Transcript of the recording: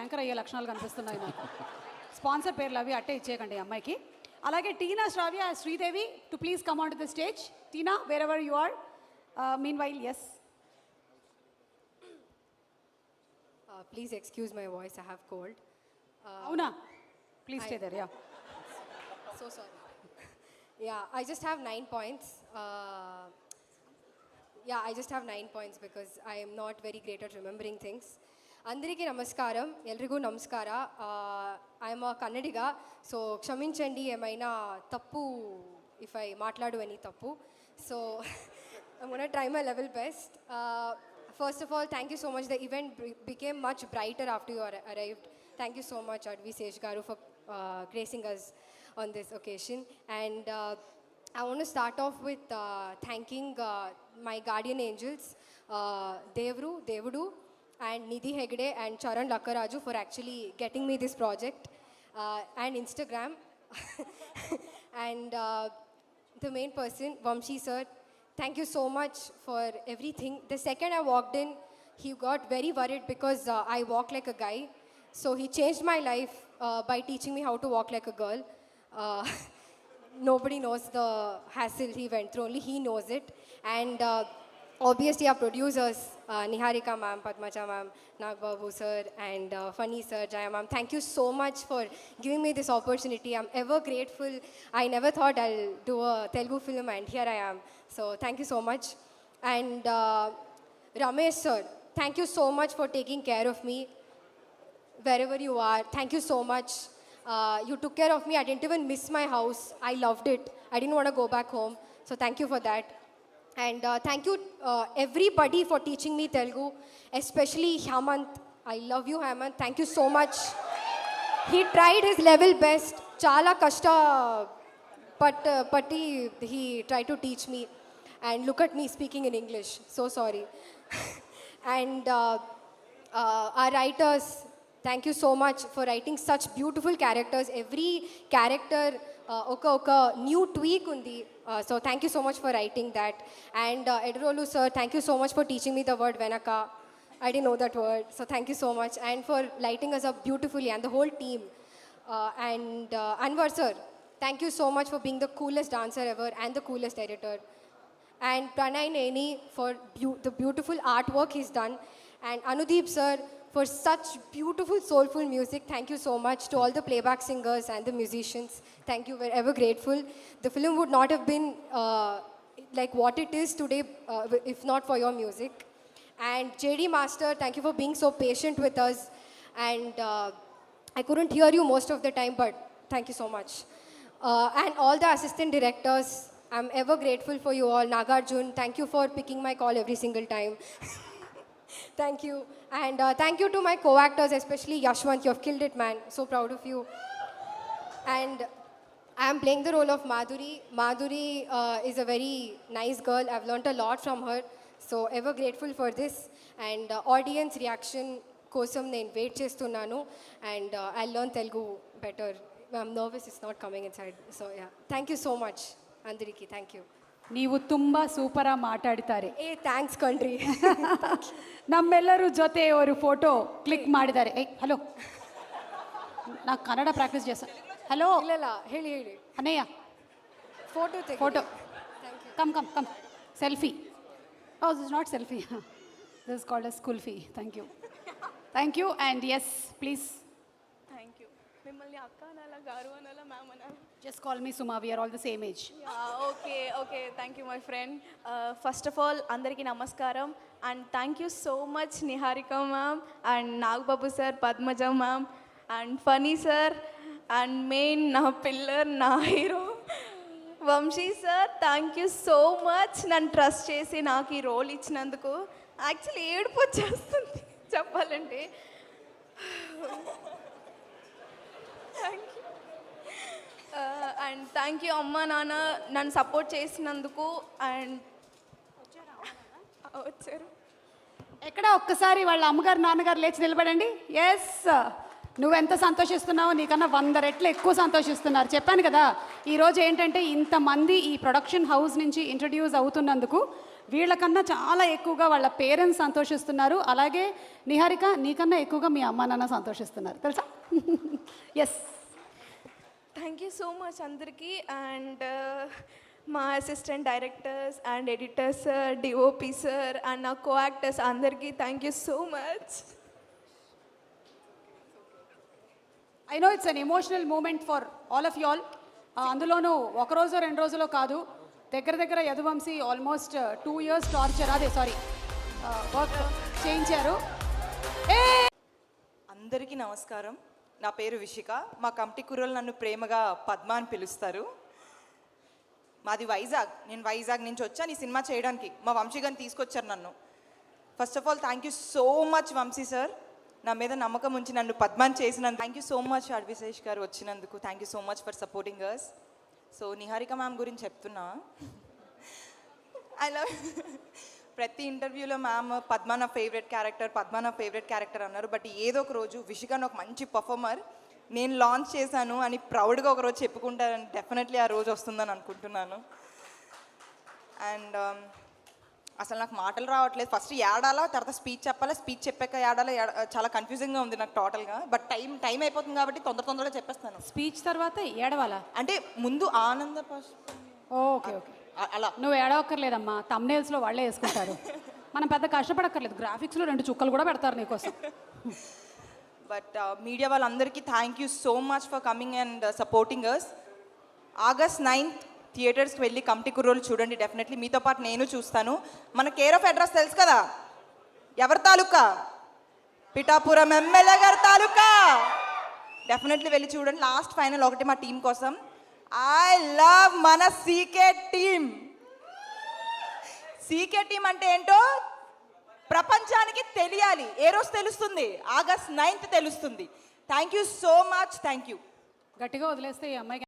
Anchor అయ్యే లక్షణాలు కనిపిస్తున్నాయి నాకు. స్పాన్సర్ పేర్లు అవి అట్టే ఇచ్చేయకండి ఈ అమ్మాయికి. అలాగే Tina Shravya Sridevi too please come on to the stage. Tina, wherever you are. Meanwhile, yes. Please excuse my voice, I have cold. అవునా, please stay there. Yeah, So sorry. Yeah, I just have 9 points. Yeah, I just have 9 points because I am not very great at remembering things. Andariki namaskaram, elrigu namaskara. I am a Kannadiga, so kshaminchandi emaina tappu if I maatladu any tappu. So I'm going to try my level best. First of all, thank you so much. The event became much brighter after you arrived. Thank you so much, Advi Sesh Garu, for gracing us on this occasion. And I want to start off with thanking my guardian angels, Devudu, and Nidhi Hegde and Charan Lakkaraju for actually getting me this project, and Instagram. And the main person, Vamshi sir, thank you so much for everything. The second I walked in, he got very worried because I walk like a guy. So he changed my life by teaching me how to walk like a girl. Nobody knows the hassle he went through, only he knows it. And obviously our producers, Niharika ma'am, Padmaja ma'am, Nagbabu sir, and Funny sir, Jaya ma'am, thank you so much for giving me this opportunity. I'm ever grateful. I never thought I'll do a Telugu film, and here I am. So thank you so much. And Ramesh sir, thank you so much for taking care of me wherever you are. Thank you so much. You took care of me. I didn't even miss my house. I loved it. I didn't want to go back home. So thank you for that. And thank you everybody for teaching me Telugu, especially Hemant. I love you, Hemant. Thank you so much. He tried his level best. Chala kashta patti he tried to teach me. And look at me speaking in English. So sorry. And our writers, thank you so much for writing such beautiful characters. Every character oka new tweak undi. So thank you so much for writing that. And Edrolu sir, thank you so much for teaching me the word Venaka. I didn't know that word. So thank you so much. And for lighting us up beautifully, and the whole team. And Anwar sir, thank you so much for being the coolest dancer ever and the coolest editor. And Pranay Neni for the beautiful artwork he's done. And Anudeep sir for such beautiful soulful music. Thank you so much to all the playback singers and the musicians. Thank you, we're ever grateful. The film would not have been like what it is today if not for your music. And JD Master, thank you for being so patient with us. And I couldn't hear you most of the time, but thank you so much. And all the assistant directors, I'm ever grateful for you all. Nagarjun, thank you for picking my call every single time. Thank you. And thank you to my co-actors, especially Yashwant. You have killed it, man. So proud of you. And I am playing the role of Madhuri. Madhuri is a very nice girl. I've learnt a lot from her. So ever grateful for this. And audience reaction kosam nenu wait chestunnanu. And I'll learn Telugu better. I'm nervous it's not coming inside. So yeah. Thank you so much. Andariki, thank you. ನೀವು ತುಂಬ ಸೂಪರಾಗಿ ಮಾತಾಡ್ತಾರೆ. Thanks ಕಣ್ರಿ. ನಮ್ಮೆಲ್ಲರೂ ಜೊತೆ ಅವರು photo click ಮಾಡಿದ್ದಾರೆ. Hello, ನಾ Kannada practice చేస్తాను. హలో, ಇಲ್ಲ ಹೇಳಿ ಅನಯ್ಯ photo come selfie. Oh, this is not selfie, this is called a schoolfie. Thank you and yes please. Thank you. మిమ్మల్ని అక్క అనాలా, గారు అనాలా, మ్యామ్ అనాలా? Just call me Suma, we are all the same age. Okay thank you my friend. First of all అందరికీ నమస్కారం. And thank you so much Niharika ma'am and Nagababu sir, Padmaja ma'am and Phani sir and main నా pillar, నా hero Vamshi sir. Thank you so much నన్ను trust చేసి నాకు ఈ role ఇచ్చినందుకు. Actually ఏడుపు వచ్చేస్తుంది చెప్పాలంటే. Thank you. And thank you అమ్మ నాన్న నన్ను సపోర్ట్ చేసినందుకు. అండ్ వచ్చారు ఎక్కడ ఒక్కసారి వాళ్ళ అమ్మగారు నాన్నగారు లేచి నిలబడండి. ఎస్, నువ్వెంత సంతోషిస్తున్నావో నీకన్నా 100 రెట్లు ఎక్కువ సంతోషిస్తున్నారు. చెప్పాను కదా, ఈరోజు ఏంటంటే ఇంతమంది ఈ ప్రొడక్షన్ హౌస్ నుంచి ఇంట్రడ్యూస్ అవుతున్నందుకు వీళ్ళకన్నా చాలా ఎక్కువగా వాళ్ళ పేరెంట్స్ సంతోషిస్తున్నారు. అలాగే నిహారిక నీకన్నా ఎక్కువగా మీ అమ్మ నాన్న సంతోషిస్తున్నారు తెలుసా? Yes. Thank you so much అందరికీ. అండ్ మా assistant directors and editors sir, DOP sir and నా కో యాక్టర్స్ అందరికీ thank you so much. I know it's an emotional moment for all of you all. అందులోనూ ఒక రోజు 2 రోజులో కాదు, దగ్గర Yaduvamshi almost 2 years torture work చేయించారు. అందరికీ నమస్కారం. నా పేరు విషిక. మా కమిటీ కుర్రోళ్ళు నన్ను ప్రేమగా పద్మ అని పిలుస్తారు. మాది వైజాగ్. నేను వైజాగ్ నుంచి వచ్చాను ఈ సినిమా చేయడానికి. మా వంశీ గారిని తీసుకొచ్చారు నన్ను. First of all thank you so much Vamsi sir, నా మీద నమ్మకం ఉంచి నన్ను పద్మాని చేసినందుకు. Thank you so much Adivi Sesh గారు వచ్చినందుకు. Thank you so much for supporting us. So Niharika ma'am గురించి చెప్తున్నా. ఐ లవ్ ప్రతి ఇంటర్వ్యూలో మ్యామ్ పద్మ నా ఫేవరెట్ క్యారెక్టర్ అన్నారు. బట్ ఏదో ఒక రోజు విషికాన్ ఒక మంచి పర్ఫార్మర్ నేను లాంచ్ చేశాను అని ప్రౌడ్గా ఒకరోజు చెప్పుకుంటారని డెఫినెట్లీ ఆ రోజు వస్తుందని అనుకుంటున్నాను. అండ్ అసలు నాకు మాటలు రావట్లేదు. ఫస్ట్ ఏడాలా, తర్వాత స్పీచ్ చెప్పాలా, స్పీచ్ చెప్పాక ఏడాలా, చాలా కన్ఫ్యూజింగ్గా ఉంది నాకు టోటల్గా. బట్ టైం అయిపోతుంది కాబట్టి తొందరగా చెప్పేస్తాను. స్పీచ్ తర్వాత ఏడవాలా? అంటే ముందు ఆనంద ఓకే అలా. నువ్వు ఏడవక్కర్లేదమ్మా, తమ్నేల్స్లో వాళ్ళే వేసుకుంటారు. మనం పెద్ద కష్టపడక్కర్లేదు, గ్రాఫిక్స్లో 2 చుక్కలు కూడా పెడతారు నీకోసం. బట్ మీడియా వాళ్ళందరికీ thank you so much for coming and supporting us. August 9th థియేటర్స్కి వెళ్ళి కమిటీ కుర్రోలు చూడండి. డెఫినెట్లీ మీతో పాటు నేను చూస్తాను. మన కేర్ ఆఫ్ అడ్రస్ తెలుసు కదా, ఎవరి తాలూకా? పిఠాపురం ఎమ్మెల్యే గారి తాలూకా. డెఫినెట్లీ వెళ్ళి చూడండి. లాస్ట్ ఫైనల్ ఒకటి మా టీం కోసం. ఐ లవ్ మన సీకే టీమ్. సీకే టీం అంటే ఏంటో ప్రపంచానికి తెలియాలి. ఏ రోజు తెలుస్తుంది? August 9th తెలుస్తుంది. Thank you so much. Thank you. గట్టిగా వదిలేస్తే ఈ అమ్మాయికి